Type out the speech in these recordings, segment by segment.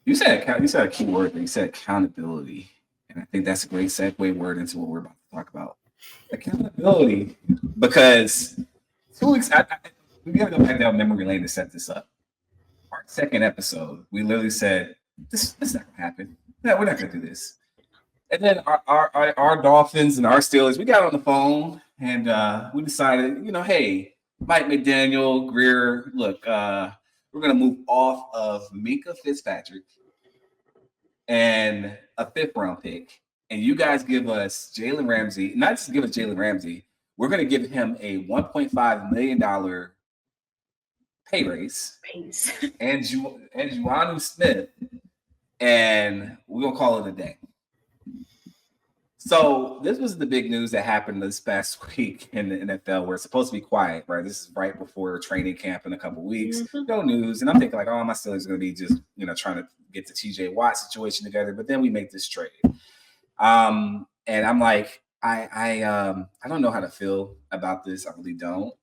You said a key word. You said accountability, and I think that's a great segue word into what we're about to talk about. Accountability, because 2 weeks. We gotta go back down memory lane to set this up. Our second episode, we literally said this is not gonna happen. No, we're not gonna do this. And then our Dolphins and our Steelers, we got on the phone and we decided, hey, Mike McDaniel, Greer, look, we're gonna move off of Minka Fitzpatrick and a fifth round pick, and you guys give us Jalen Ramsey. Not just give us Jalen Ramsey, we're gonna give him a $1.5 million pay raise and Juanu Smith, and we're gonna call it a day. So this was the big news that happened this past week in the NFL, where it's supposed to be quiet, right? This is right before training camp in a couple weeks. No news, and I'm thinking like, oh, my Steelers are going to be just trying to get the T.J. Watt situation together. But then we make this trade, and I'm like, I don't know how to feel about this. I really don't.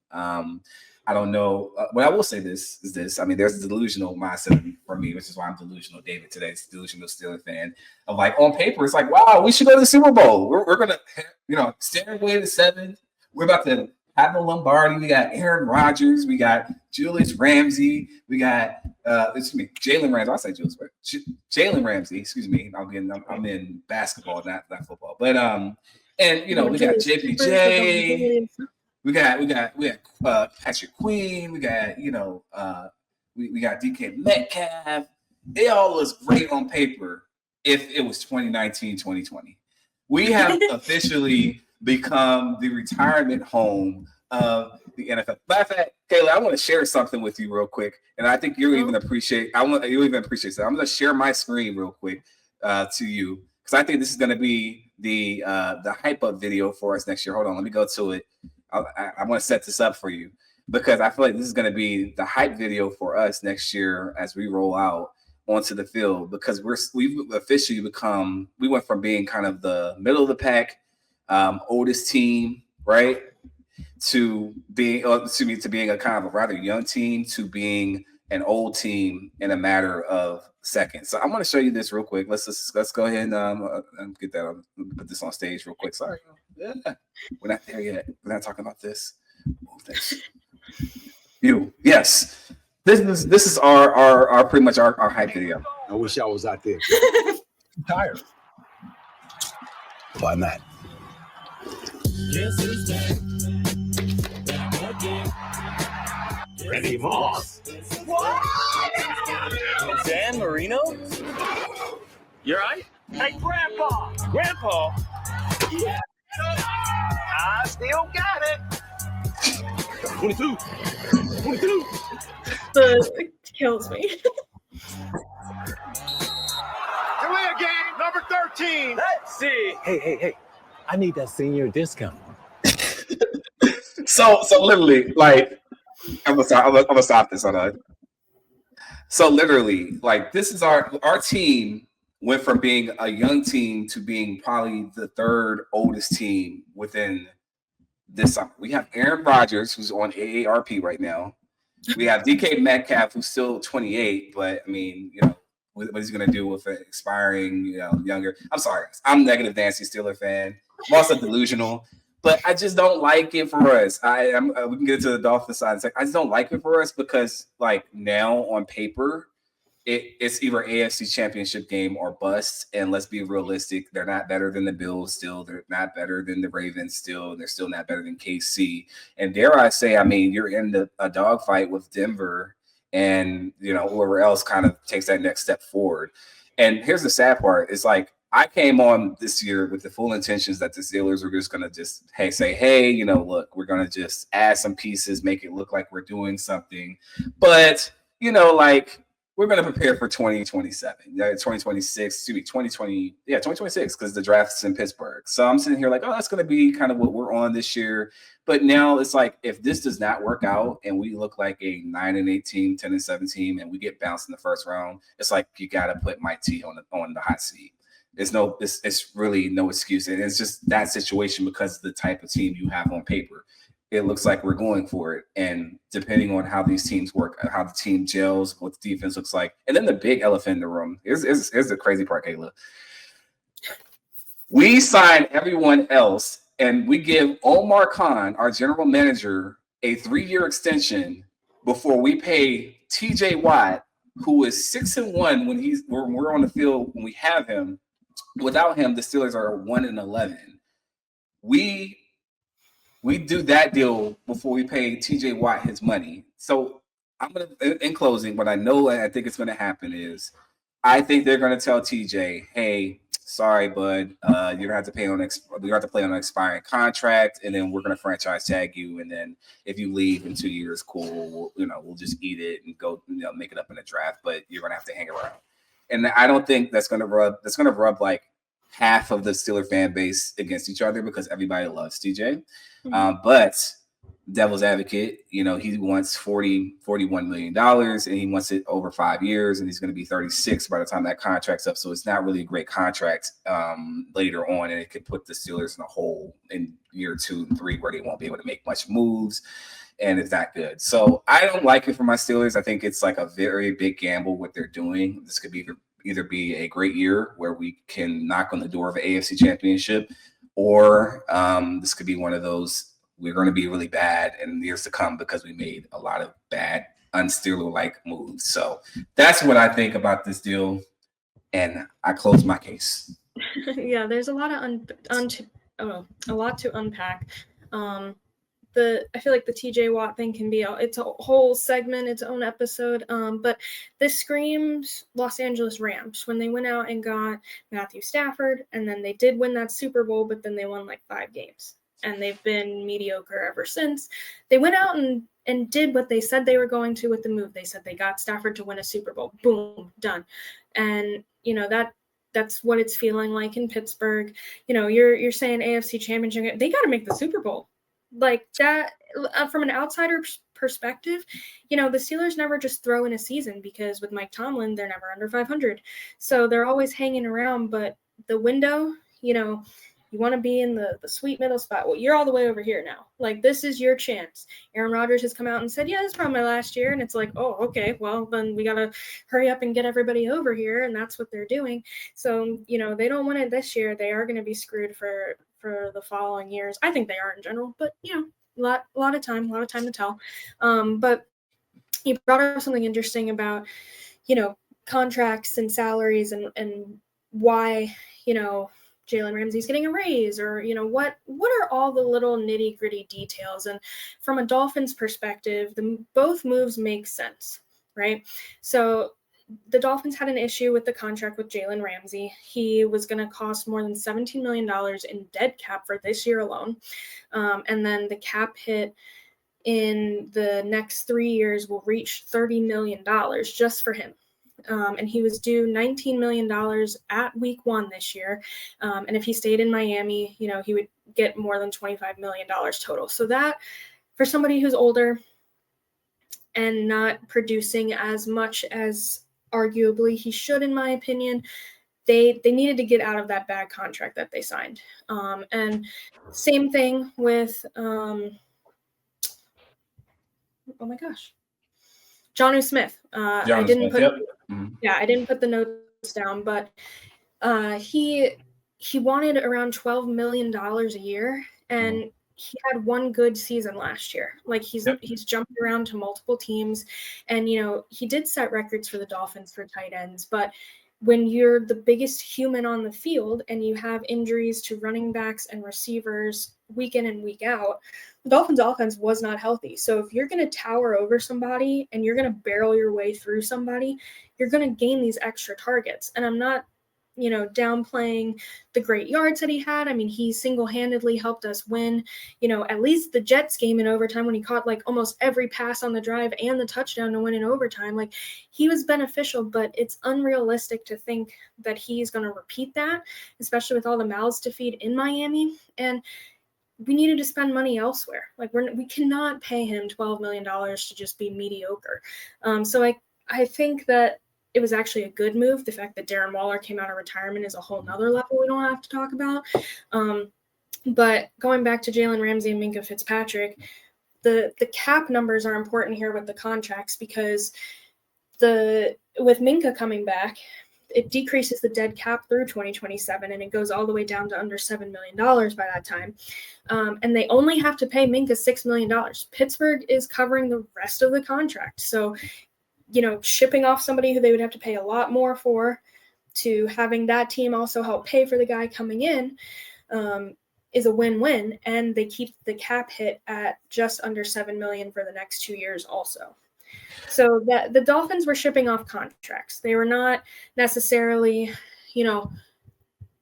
I don't know. What I will say is this. I mean, there's a delusional mindset for me, which is why I'm delusional. David today's delusional Steelers fan. Of like, on paper, it's like, wow, we should go to the Super Bowl. We're gonna, stand away to 7. We're about to have a Lombardi. We got Aaron Rodgers. We got Julius Ramsey. We got Jalen Ramsey. I'll say Jalen Ramsey. Excuse me. I'm in basketball, not football. But we got JPJ. We got Patrick Queen. We got we got DK Metcalf. It all looks great on paper if it was 2019, 2020. We have officially become the retirement home of the NFL. Matter of fact, Kayla, I want to share something with you real quick, and I think you'll even appreciate. You'll even appreciate that. I'm going to share my screen real quick to you, because I think this is going to be the hype up video for us next year. Hold on, let me go to it. I want to set this up for you, because I feel like this is going to be the hype video for us next year as we roll out onto the field, because we've officially become, we went from being kind of the middle of the pack, oldest team, right, to being to being a kind of a rather young team, to being an old team in a matter of seconds. So I'm going to show you this real quick. Let's go ahead and get that put this on stage real quick. Sorry, yeah, we're not there yet. We're not talking about this. Move this. Yes. This is our pretty much our hype video. I wish I was out there. I'm tired. Why not? Randy Moss. What? Dan Marino? You right? Hey, Grandpa. Grandpa? Yeah. I still got it. 22. 22. It kills me. Delay game number 13. Let's see. Hey. I need that senior discount. So literally, like, I'm gonna stop this on a. So literally, like, this is our team went from being a young team to being probably the third oldest team within this summer. We have Aaron Rodgers, who's on AARP right now. We have DK Metcalf, who's still 28, but I mean, what he's gonna do with it expiring, younger. I'm sorry, I'm negative Nancy Steeler fan. I'm also delusional, but I just don't like it for us. We can get into the Dolphins side. It's like, I just don't like it for us, because like now on paper, it's either AFC Championship game or bust. And let's be realistic, they're not better than the Bills still. They're not better than the Ravens still. They're still not better than KC. And dare I say, I mean, you're in a dogfight with Denver, and whoever else kind of takes that next step forward. And here's the sad part: it's like, I came on this year with the full intentions that the Steelers were just going to just say, hey, look, we're going to just add some pieces, make it look like we're doing something. But, like, we're going to prepare for 2027, 2026, excuse me, 2026, because the draft's in Pittsburgh. So I'm sitting here like, oh, that's going to be kind of what we're on this year. But now it's like, if this does not work out and we look like a 9-8 team, 10-7 team, and we get bounced in the first round, it's like, you got to put Mike T on the hot seat. It's really no excuse. And it's just that situation because of the type of team you have on paper. it looks like we're going for it. And depending on how these teams work, how the team gels, what the defense looks like, and then the big elephant in the room is the crazy part, Kayla. We sign everyone else, and we give Omar Khan, our general manager, a 3-year extension before we pay T.J. Watt, who is 6-1 when we're on the field when we have him. Without him, the Steelers are 1-11. We do that deal before we pay T.J. Watt his money. So I'm gonna, in closing, what I think it's gonna happen is, I think they're gonna tell T.J., hey, sorry, bud, you're gonna have to play on an expiring contract, and then we're gonna franchise tag you, and then if you leave in 2 years, cool, we'll just eat it and go, make it up in the draft, but you're gonna have to hang around. And I don't think that's gonna rub like half of the Steeler fan base against each other, because everybody loves TJ. But devil's advocate, he wants $41 million, and he wants it over 5 years, and he's going to be 36 by the time that contract's up. So it's not really a great contract later on, and it could put the Steelers in a hole in year 2 and 3 where they won't be able to make much moves, and it's not good. So I don't like it for my Steelers. I think it's like a very big gamble what they're doing. This could either be a great year where we can knock on the door of an AFC championship, or this could be one of those, we're going to be really bad in years to come because we made a lot of bad, un-Steeler-like moves. So that's what I think about this deal, and I close my case. Yeah, there's a lot of a lot to unpack. I feel like the TJ Watt thing can be it's a whole segment, its own episode. But this screams Los Angeles Rams when they went out and got Matthew Stafford, and then they did win that Super Bowl, but then they won like 5 games, and they've been mediocre ever since. They went out and did what they said they were going to with the move. They said they got Stafford to win a Super Bowl. Boom, done. And that's what it's feeling like in Pittsburgh. You're saying AFC Championship, they got to make the Super Bowl. Like that, from an outsider perspective, the Steelers never just throw in a season, because with Mike Tomlin, they're never under 500. So they're always hanging around. But the window, you want to be in the sweet middle spot. Well, you're all the way over here now. Like, this is your chance. Aaron Rodgers has come out and said, yeah, this is probably my last year. And it's like, oh, okay, well, then we got to hurry up and get everybody over here. And that's what they're doing. So, they don't win it this year. They are going to be screwed for the following years. I think they are in general, but a lot of time to tell. But you brought up something interesting about, contracts and salaries and why, Jalen Ramsey's getting a raise, or, what are all the little nitty gritty details? And from a Dolphins perspective, both moves make sense, right? So the Dolphins had an issue with the contract with Jalen Ramsey. He was going to cost more than $17 million in dead cap for this year alone. And then the cap hit in the next 3 years will reach $30 million just for him. And he was due $19 million at week 1 this year. And if he stayed in Miami, he would get more than $25 million total. So that, for somebody who's older and not producing as much as arguably he should, in my opinion, they needed to get out of that bad contract that they signed. And same thing with, oh my gosh, Jonnu Smith. I didn't put the notes down, but he wanted around $12 million a year, and he had one good season last year. Like, he's jumped around to multiple teams, and he did set records for the Dolphins for tight ends. But when you're the biggest human on the field and you have injuries to running backs and receivers week in and week out, the Dolphins offense was not healthy. So if you're going to tower over somebody and you're going to barrel your way through somebody, you're going to gain these extra targets. And I'm not, downplaying the great yards that he had. I mean, he single-handedly helped us win, at least the Jets game in overtime, when he caught like almost every pass on the drive and the touchdown to win in overtime. Like, he was beneficial, but it's unrealistic to think that he's going to repeat that, especially with all the mouths to feed in Miami. And we needed to spend money elsewhere. Like, we cannot pay him $12 million to just be mediocre. So I think that it was actually a good move. The fact that Darren Waller came out of retirement is a whole nother level we don't have to talk about. But going back to Jalen Ramsey and Minkah Fitzpatrick, the cap numbers are important here with the contracts because with Minka coming back, it decreases the dead cap through 2027 and it goes all the way down to under $7 million by that time. And they only have to pay Minka $6 million. Pittsburgh is covering the rest of the contract. So, shipping off somebody who they would have to pay a lot more for to having that team also help pay for the guy coming in is a win-win. And they keep the cap hit at just under $7 million for the next 2 years also. So that the Dolphins were shipping off contracts. They were not necessarily,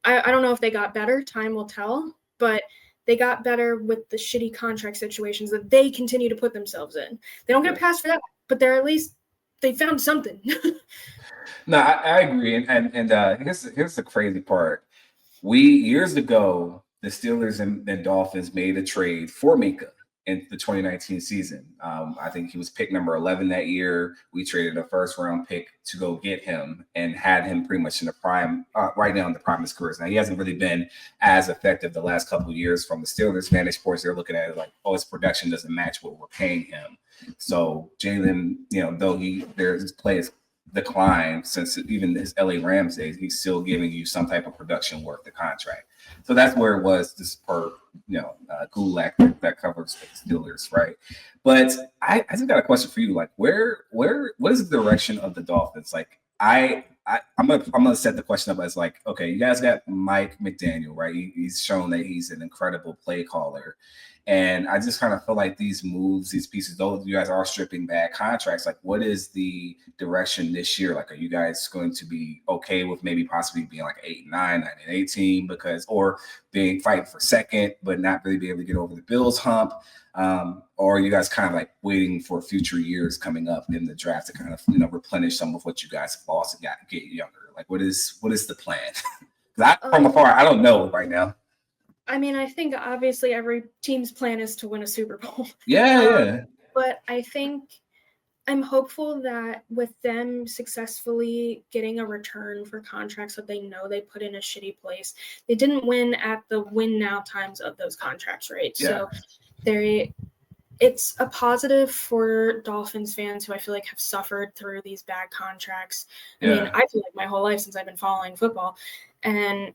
I don't know if they got better. Time will tell. But they got better with the shitty contract situations that they continue to put themselves in. They don't get a pass for that, but they're at least they found something. No, I agree. And here's the crazy part. Years ago, the Steelers and Dolphins made a trade for Minka in the 2019 season. I think he was pick number 11 that year. We traded a first-round pick to go get him and had him pretty much in the prime, right now in the prime of his career. Now, he hasn't really been as effective the last couple of years from the Steelers' vantage points. They're looking at it like, his production doesn't match what we're paying him. So Jalen, though his play has declined since even his LA Rams days, he's still giving you some type of production worth the contract. So that's where it was just per, Gulak that covers the Steelers, right? But I just got a question for you. Like, what is the direction of the Dolphins? Like, I'm gonna set the question up as like, okay, you guys got Mike McDaniel, right? He's shown that he's an incredible play caller. And I just kind of feel like these moves, these pieces, though you guys are stripping bad contracts, like what is the direction this year? Like, are you guys going to be okay with maybe possibly being like 8-9, 9-18 or being fighting for second, but not really be able to get over the Bills hump? Or are you guys kind of like waiting for future years coming up in the draft to kind of, replenish some of what you guys have lost and get younger? Like, what is the plan? Because from afar, I don't know right now. I mean, I think obviously every team's plan is to win a Super Bowl. Yeah. But I think I'm hopeful that with them successfully getting a return for contracts that they know they put in a shitty place, they didn't win at the win now times of those contracts, right? Yeah. So it's a positive for Dolphins fans who I feel like have suffered through these bad contracts. I mean, I feel like my whole life since I've been following football. And,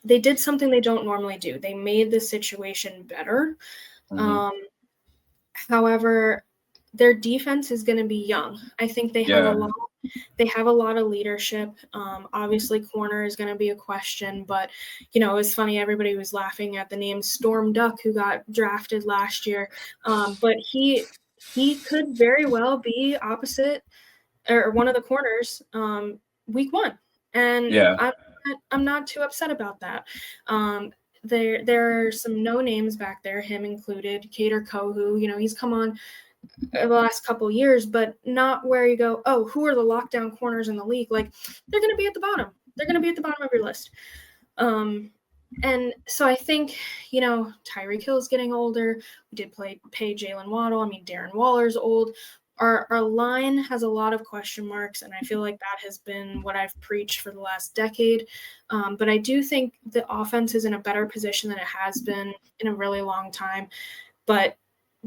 they did something they don't normally do. They made the situation better. Mm-hmm. However, their defense is going to be young. I think they have a lot of leadership. Obviously, corner is going to be a question, but it was funny. Everybody was laughing at the name Storm Duck, who got drafted last year. But he could very well be opposite or one of the corners week one, and I'm not too upset about that. There are some no names back there, him included, Kader Kohu. He's come on the last couple of years, but not where you go, oh, who are the lockdown corners in the league? Like, they're going to be at the bottom. They're going to be at the bottom of your list. And so I think, Tyreek Hill's getting older. We did pay Jalen Waddle. I mean, Darren Waller's old. Our line has a lot of question marks, and I feel like that has been what I've preached for the last decade. But I do think the offense is in a better position than it has been in a really long time. But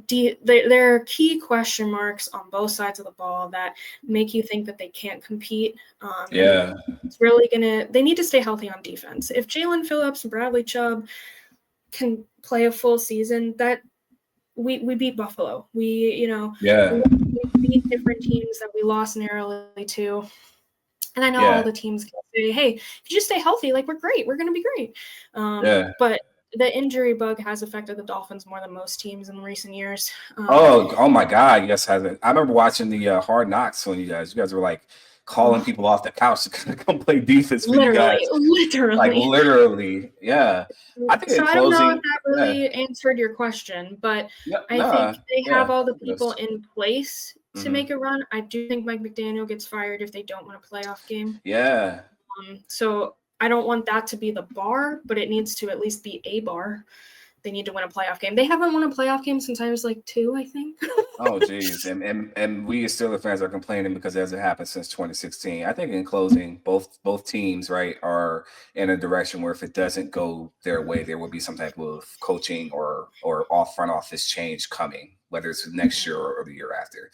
there are key question marks on both sides of the ball that make you think that they can't compete. It's really they need to stay healthy on defense. If Jalen Phillips and Bradley Chubb can play a full season, that we beat Buffalo. We beat different teams that we lost narrowly to. And I know all the teams can say, hey, if you just stay healthy, like we're great. We're going to be great. But the injury bug has affected the Dolphins more than most teams in recent years. Oh my God. Yes. I remember watching the Hard Knocks when you guys were like calling people off the couch to come play defense for you guys. Literally. Yeah. I think I don't know if that really answered your question, but I think they have all the people in place to make a run. I do think Mike McDaniel gets fired if they don't win a playoff game. Yeah. So I don't want that to be the bar, but it needs to at least be a bar. they need to win a playoff game. They haven't won a playoff game since I was like 2, I think. Oh, geez. And we as Steelers fans are complaining because it hasn't happened since 2016. I think in closing, both teams, right, are in a direction where if it doesn't go their way, there will be some type of coaching or off front office change coming, whether it's next year or the year after.